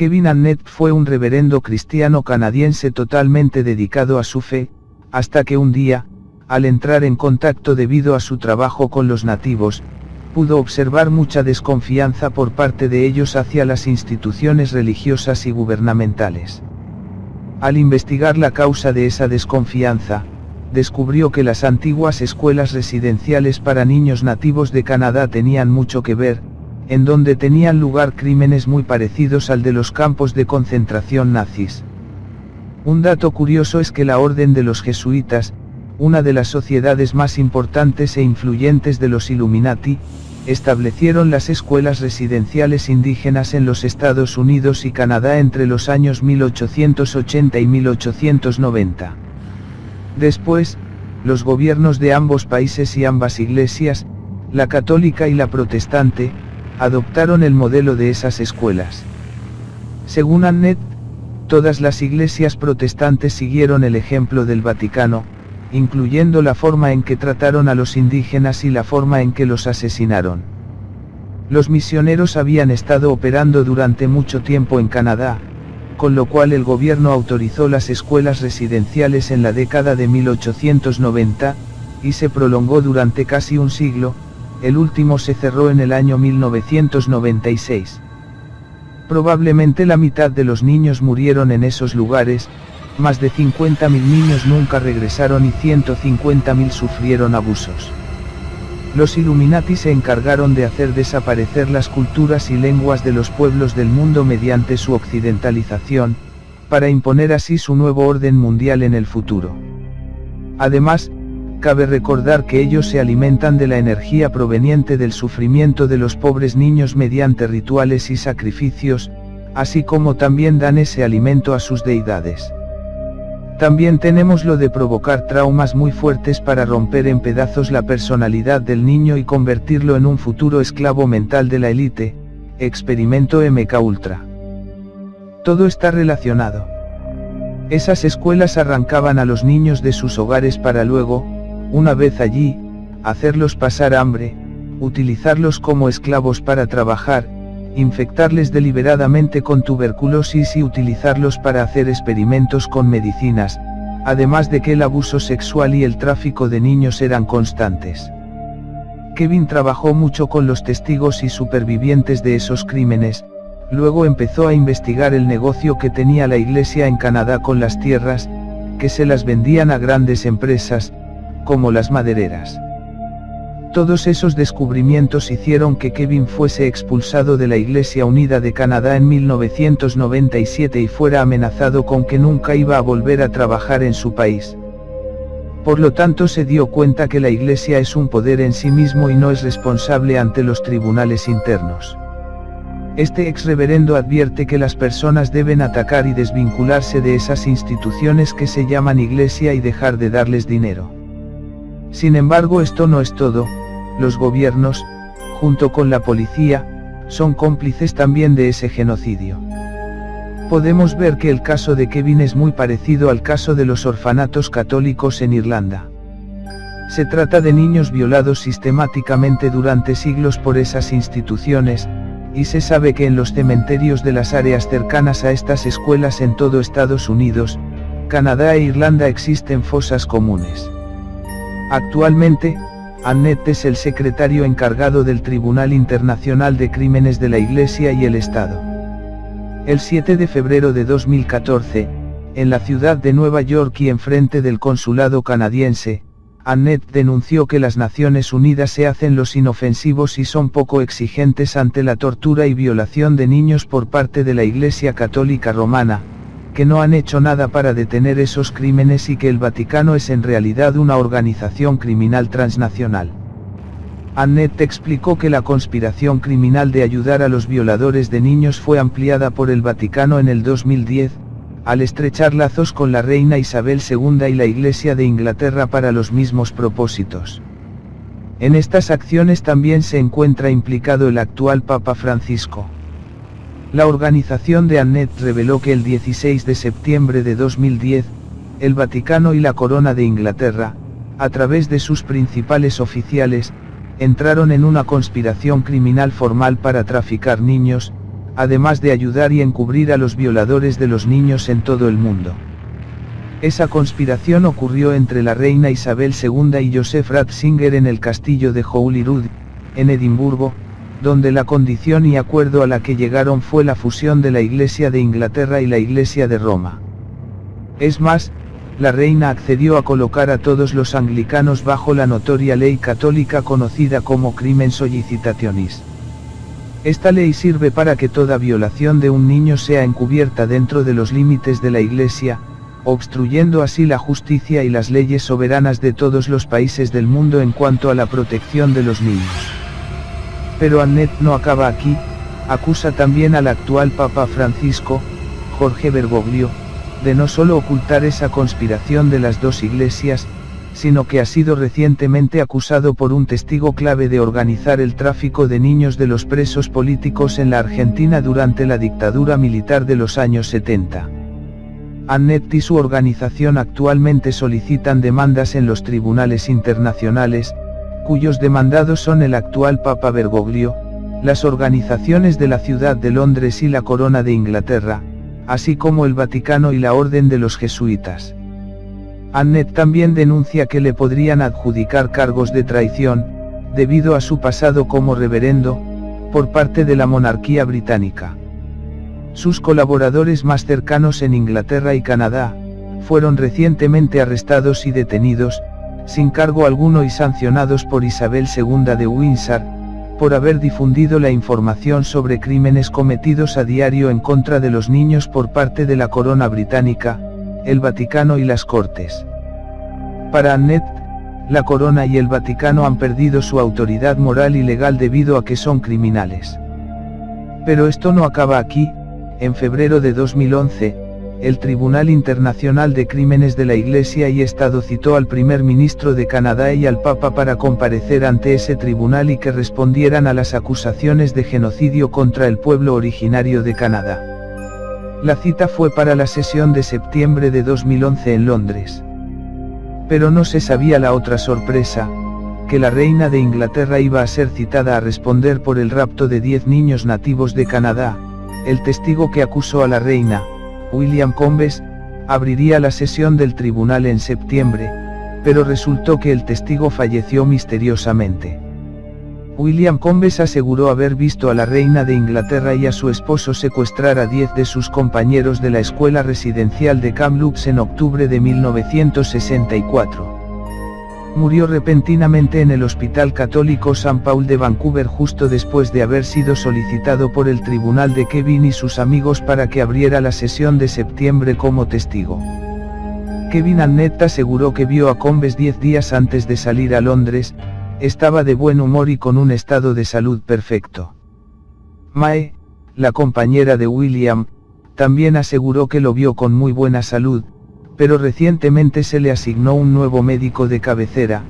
Kevin Annett fue un reverendo cristiano canadiense totalmente dedicado a su fe, hasta que un día, al entrar en contacto debido a su trabajo con los nativos, pudo observar mucha desconfianza por parte de ellos hacia las instituciones religiosas y gubernamentales. Al investigar la causa de esa desconfianza, descubrió que las antiguas escuelas residenciales para niños nativos de Canadá tenían mucho que ver, en donde tenían lugar crímenes muy parecidos al de los campos de concentración nazis. Un dato curioso es que la Orden de los Jesuitas, una de las sociedades más importantes e influyentes de los Illuminati, establecieron las escuelas residenciales indígenas en los Estados Unidos y Canadá entre los años 1880 y 1890. Después, los gobiernos de ambos países y ambas iglesias, la católica y la protestante, adoptaron el modelo de esas escuelas. Según Annett, todas las iglesias protestantes siguieron el ejemplo del Vaticano, incluyendo la forma en que trataron a los indígenas y la forma en que los asesinaron. Los misioneros habían estado operando durante mucho tiempo en Canadá, con lo cual el gobierno autorizó las escuelas residenciales en la década de 1890, y se prolongó durante casi un siglo. El último se cerró en el año 1996. Probablemente la mitad de los niños murieron en esos lugares, más de 50.000 niños nunca regresaron y 150.000 sufrieron abusos. Los Illuminati se encargaron de hacer desaparecer las culturas y lenguas de los pueblos del mundo mediante su occidentalización, para imponer así su nuevo orden mundial en el futuro. Además, cabe recordar que ellos se alimentan de la energía proveniente del sufrimiento de los pobres niños mediante rituales y sacrificios, así como también dan ese alimento a sus deidades. También tenemos lo de provocar traumas muy fuertes para romper en pedazos la personalidad del niño y convertirlo en un futuro esclavo mental de la élite, experimento MKUltra. Todo está relacionado. Esas escuelas arrancaban a los niños de sus hogares para luego, una vez allí, hacerlos pasar hambre, utilizarlos como esclavos para trabajar, infectarles deliberadamente con tuberculosis y utilizarlos para hacer experimentos con medicinas, además de que el abuso sexual y el tráfico de niños eran constantes. Kevin trabajó mucho con los testigos y supervivientes de esos crímenes, luego empezó a investigar el negocio que tenía la iglesia en Canadá con las tierras, que se las vendían a grandes empresas, como las madereras. Todos esos descubrimientos hicieron que Kevin fuese expulsado de la Iglesia Unida de Canadá en 1997 y fuera amenazado con que nunca iba a volver a trabajar en su país. Por lo tanto se dio cuenta que la Iglesia es un poder en sí mismo y no es responsable ante los tribunales internos. Este ex reverendo advierte que las personas deben atacar y desvincularse de esas instituciones que se llaman Iglesia y dejar de darles dinero. Sin embargo, esto no es todo. Los gobiernos, junto con la policía, son cómplices también de ese genocidio. Podemos ver que el caso de Kevin es muy parecido al caso de los orfanatos católicos en Irlanda. Se trata de niños violados sistemáticamente durante siglos por esas instituciones, y se sabe que en los cementerios de las áreas cercanas a estas escuelas en todo Estados Unidos, Canadá e Irlanda existen fosas comunes. Actualmente, Annett es el secretario encargado del Tribunal Internacional de Crímenes de la Iglesia y el Estado. El 7 de febrero de 2014, en la ciudad de Nueva York y enfrente del consulado canadiense, Annett denunció que las Naciones Unidas se hacen los inofensivos y son poco exigentes ante la tortura y violación de niños por parte de la Iglesia Católica Romana, que no han hecho nada para detener esos crímenes y que el Vaticano es en realidad una organización criminal transnacional. Annett explicó que la conspiración criminal de ayudar a los violadores de niños fue ampliada por el Vaticano en el 2010, al estrechar lazos con la reina Isabel II y la Iglesia de Inglaterra para los mismos propósitos. En estas acciones también se encuentra implicado el actual Papa Francisco. La organización de Annett reveló que el 16 de septiembre de 2010, el Vaticano y la Corona de Inglaterra, a través de sus principales oficiales, entraron en una conspiración criminal formal para traficar niños, además de ayudar y encubrir a los violadores de los niños en todo el mundo. Esa conspiración ocurrió entre la reina Isabel II y Joseph Ratzinger en el castillo de Holyrood, en Edimburgo, donde la condición y acuerdo a la que llegaron fue la fusión de la Iglesia de Inglaterra y la Iglesia de Roma. Es más, la reina accedió a colocar a todos los anglicanos bajo la notoria ley católica conocida como Crimen Sollicitationis. Esta ley sirve para que toda violación de un niño sea encubierta dentro de los límites de la Iglesia, obstruyendo así la justicia y las leyes soberanas de todos los países del mundo en cuanto a la protección de los niños. Pero Annette no acaba aquí, acusa también al actual Papa Francisco, Jorge Bergoglio, de no solo ocultar esa conspiración de las dos iglesias, sino que ha sido recientemente acusado por un testigo clave de organizar el tráfico de niños de los presos políticos en la Argentina durante la dictadura militar de los años 70. Annette y su organización actualmente solicitan demandas en los tribunales internacionales, cuyos demandados son el actual Papa Bergoglio, las organizaciones de la Ciudad de Londres y la Corona de Inglaterra, así como el Vaticano y la Orden de los Jesuitas. Annette también denuncia que le podrían adjudicar cargos de traición, debido a su pasado como reverendo, por parte de la monarquía británica. Sus colaboradores más cercanos en Inglaterra y Canadá, fueron recientemente arrestados y detenidos, sin cargo alguno y sancionados por Isabel II de Windsor, por haber difundido la información sobre crímenes cometidos a diario en contra de los niños por parte de la corona británica, el Vaticano y las Cortes. Para Annette, la corona y el Vaticano han perdido su autoridad moral y legal debido a que son criminales. Pero esto no acaba aquí. En febrero de 2011, el Tribunal Internacional de Crímenes de la Iglesia y Estado citó al primer ministro de Canadá y al Papa para comparecer ante ese tribunal y que respondieran a las acusaciones de genocidio contra el pueblo originario de Canadá. La cita fue para la sesión de septiembre de 2011 en Londres. Pero no se sabía la otra sorpresa, que la reina de Inglaterra iba a ser citada a responder por el rapto de 10 niños nativos de Canadá. El testigo que acusó a la reina, William Combes, abriría la sesión del tribunal en septiembre, pero resultó que el testigo falleció misteriosamente. William Combes aseguró haber visto a la reina de Inglaterra y a su esposo secuestrar a 10 de sus compañeros de la escuela residencial de Kamloops en octubre de 1964. Murió repentinamente en el Hospital Católico St. Paul de Vancouver justo después de haber sido solicitado por el tribunal de Kevin y sus amigos para que abriera la sesión de septiembre como testigo. Kevin Annette aseguró que vio a Combes 10 días antes de salir a Londres, estaba de buen humor y con un estado de salud perfecto. Mae, la compañera de William, también aseguró que lo vio con muy buena salud, pero recientemente se le asignó un nuevo médico de cabecera,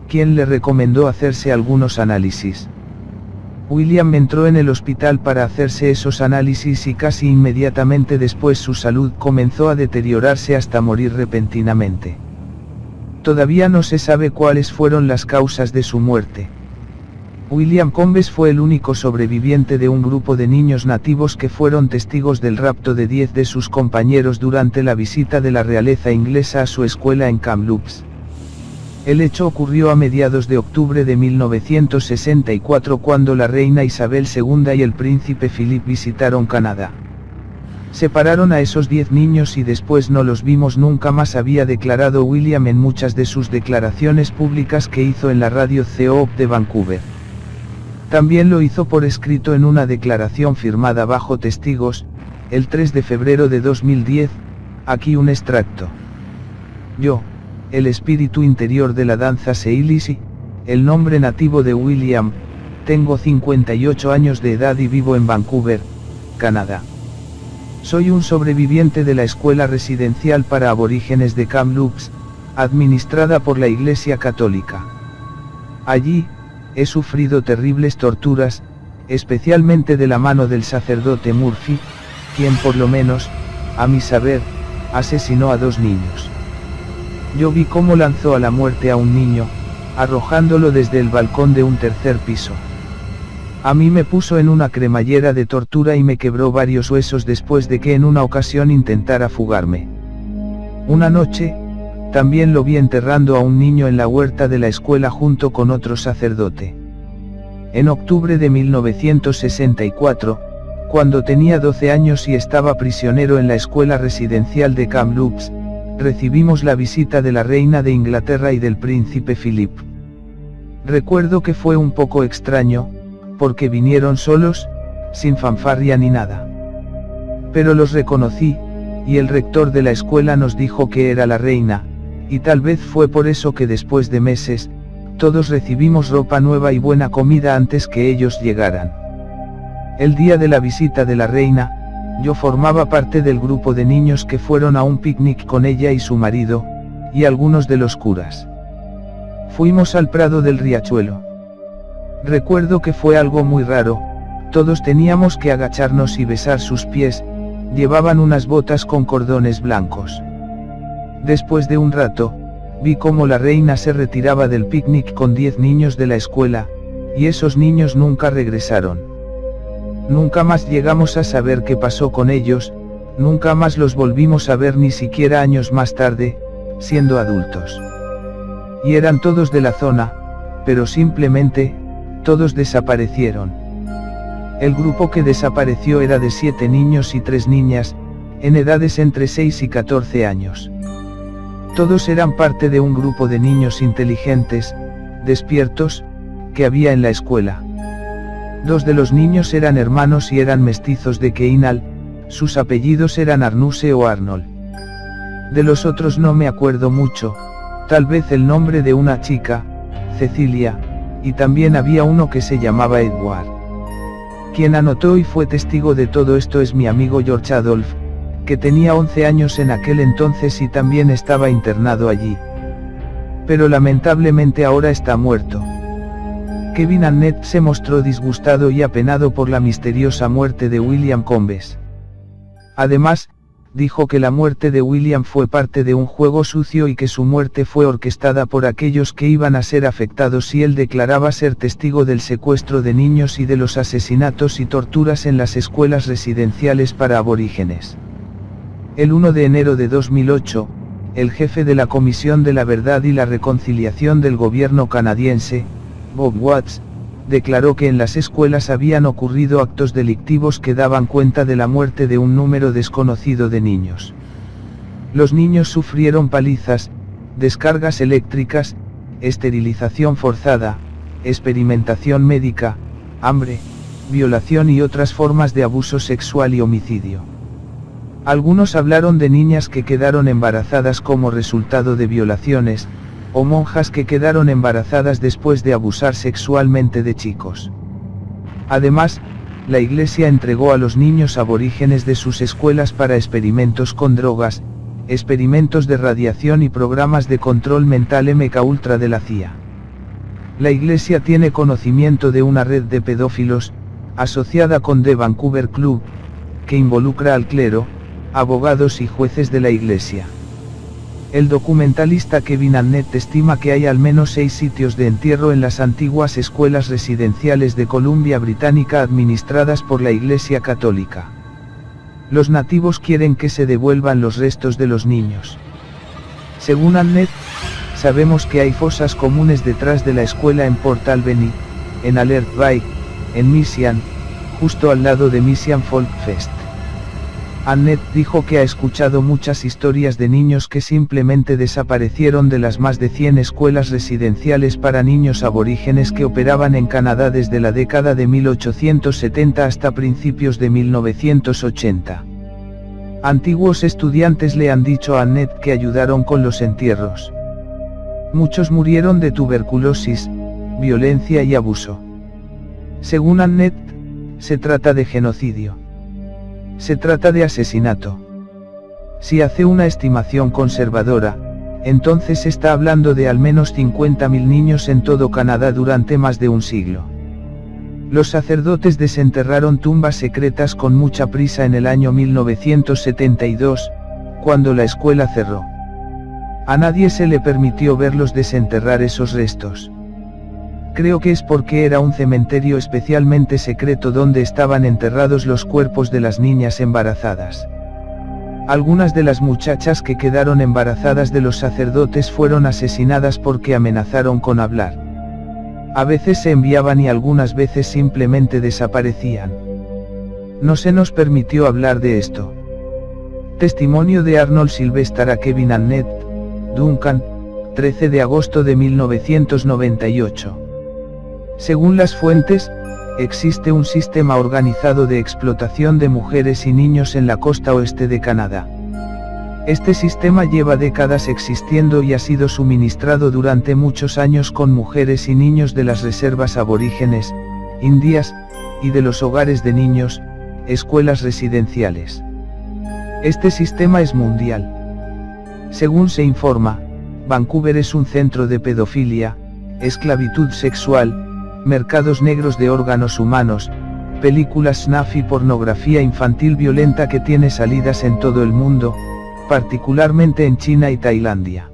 quien le recomendó hacerse algunos análisis. William entró en el hospital para hacerse esos análisis y casi inmediatamente después su salud comenzó a deteriorarse hasta morir repentinamente. Todavía no se sabe cuáles fueron las causas de su muerte. William Combes fue el único sobreviviente de un grupo de niños nativos que fueron testigos del rapto de 10 de sus compañeros durante la visita de la realeza inglesa a su escuela en Kamloops. El hecho ocurrió a mediados de octubre de 1964 cuando la reina Isabel II y el príncipe Philip visitaron Canadá. Separaron a esos 10 niños y después no los vimos nunca más, había declarado William en muchas de sus declaraciones públicas que hizo en la radio COOP de Vancouver. También lo hizo por escrito en una declaración firmada bajo testigos, el 3 de febrero de 2010, aquí un extracto. Yo, el espíritu interior de la danza Seilisi, el nombre nativo de William, tengo 58 años de edad y vivo en Vancouver, Canadá. Soy un sobreviviente de la escuela residencial para aborígenes de Kamloops, administrada por la Iglesia Católica. Allí, he sufrido terribles torturas, especialmente de la mano del sacerdote Murphy, quien por lo menos, a mi saber, asesinó a 2 niños. Yo vi cómo lanzó a la muerte a un niño, arrojándolo desde el balcón de un 3er piso. A mí me puso en una cremallera de tortura y me quebró varios huesos después de que en una ocasión intentara fugarme. Una noche, también lo vi enterrando a un niño en la huerta de la escuela junto con otro sacerdote. En octubre de 1964, cuando tenía 12 años y estaba prisionero en la escuela residencial de Kamloops, recibimos la visita de la reina de Inglaterra y del príncipe Philip. Recuerdo que fue un poco extraño, porque vinieron solos, sin fanfarria ni nada. Pero los reconocí, y el rector de la escuela nos dijo que era la reina, y tal vez fue por eso que después de meses, todos recibimos ropa nueva y buena comida antes que ellos llegaran. El día de la visita de la reina, yo formaba parte del grupo de niños que fueron a un picnic con ella y su marido, y algunos de los curas. Fuimos al Prado del Riachuelo. Recuerdo que fue algo muy raro, todos teníamos que agacharnos y besar sus pies, llevaban unas botas con cordones blancos. Después de un rato, vi cómo la reina se retiraba del picnic con 10 niños de la escuela, y esos niños nunca regresaron. Nunca más llegamos a saber qué pasó con ellos, nunca más los volvimos a ver ni siquiera años más tarde, siendo adultos. Y eran todos de la zona, pero simplemente, todos desaparecieron. El grupo que desapareció era de 7 niños y 3 niñas, en edades entre 6 y 14 años. Todos eran parte de un grupo de niños inteligentes, despiertos, que había en la escuela. 2 de los niños eran hermanos y eran mestizos de Keinal, sus apellidos eran Arnuse o Arnold. De los otros no me acuerdo mucho, tal vez el nombre de una chica, Cecilia, y también había uno que se llamaba Edward. Quien anotó y fue testigo de todo esto es mi amigo George Adolf, que tenía 11 años en aquel entonces y también estaba internado allí. Pero lamentablemente ahora está muerto. Kevin Annett se mostró disgustado y apenado por la misteriosa muerte de William Combes. Además, dijo que la muerte de William fue parte de un juego sucio y que su muerte fue orquestada por aquellos que iban a ser afectados si él declaraba ser testigo del secuestro de niños y de los asesinatos y torturas en las escuelas residenciales para aborígenes. El 1 de enero de 2008, el jefe de la Comisión de la Verdad y la Reconciliación del gobierno canadiense, Bob Watts, declaró que en las escuelas habían ocurrido actos delictivos que daban cuenta de la muerte de un número desconocido de niños. Los niños sufrieron palizas, descargas eléctricas, esterilización forzada, experimentación médica, hambre, violación y otras formas de abuso sexual y homicidio. Algunos hablaron de niñas que quedaron embarazadas como resultado de violaciones, o monjas que quedaron embarazadas después de abusar sexualmente de chicos. Además, la Iglesia entregó a los niños aborígenes de sus escuelas para experimentos con drogas, experimentos de radiación y programas de control mental MKUltra de la CIA. La Iglesia tiene conocimiento de una red de pedófilos, asociada con The Vancouver Club, que involucra al clero, abogados y jueces de la Iglesia. El documentalista Kevin Annett estima que hay al menos 6 sitios de entierro en las antiguas escuelas residenciales de Columbia Británica administradas por la Iglesia Católica. Los nativos quieren que se devuelvan los restos de los niños. Según Annett, sabemos que hay fosas comunes detrás de la escuela en Port Albany, en Alert Bay, en Mission, justo al lado de Mission Folk Fest. Annett dijo que ha escuchado muchas historias de niños que simplemente desaparecieron de las más de 100 escuelas residenciales para niños aborígenes que operaban en Canadá desde la década de 1870 hasta principios de 1980. Antiguos estudiantes le han dicho a Annett que ayudaron con los entierros. Muchos murieron de tuberculosis, violencia y abuso. Según Annett, se trata de genocidio. Se trata de asesinato. Si hace una estimación conservadora, entonces está hablando de al menos 50.000 niños en todo Canadá durante más de un siglo. Los sacerdotes desenterraron tumbas secretas con mucha prisa en el año 1972, cuando la escuela cerró. A nadie se le permitió verlos desenterrar esos restos. Creo que es porque era un cementerio especialmente secreto donde estaban enterrados los cuerpos de las niñas embarazadas. Algunas de las muchachas que quedaron embarazadas de los sacerdotes fueron asesinadas porque amenazaron con hablar. A veces se enviaban y algunas veces simplemente desaparecían. No se nos permitió hablar de esto. Testimonio de Arnold Sylvester a Kevin Annette Duncan, 13 de agosto de 1998. Según las fuentes, existe un sistema organizado de explotación de mujeres y niños en la costa oeste de Canadá. Este sistema lleva décadas existiendo y ha sido suministrado durante muchos años con mujeres y niños de las reservas aborígenes, indias, y de los hogares de niños, escuelas residenciales. Este sistema es mundial. Según se informa, Vancouver es un centro de pedofilia, esclavitud sexual, mercados negros de órganos humanos, películas snuff y pornografía infantil violenta que tiene salidas en todo el mundo, particularmente en China y Tailandia.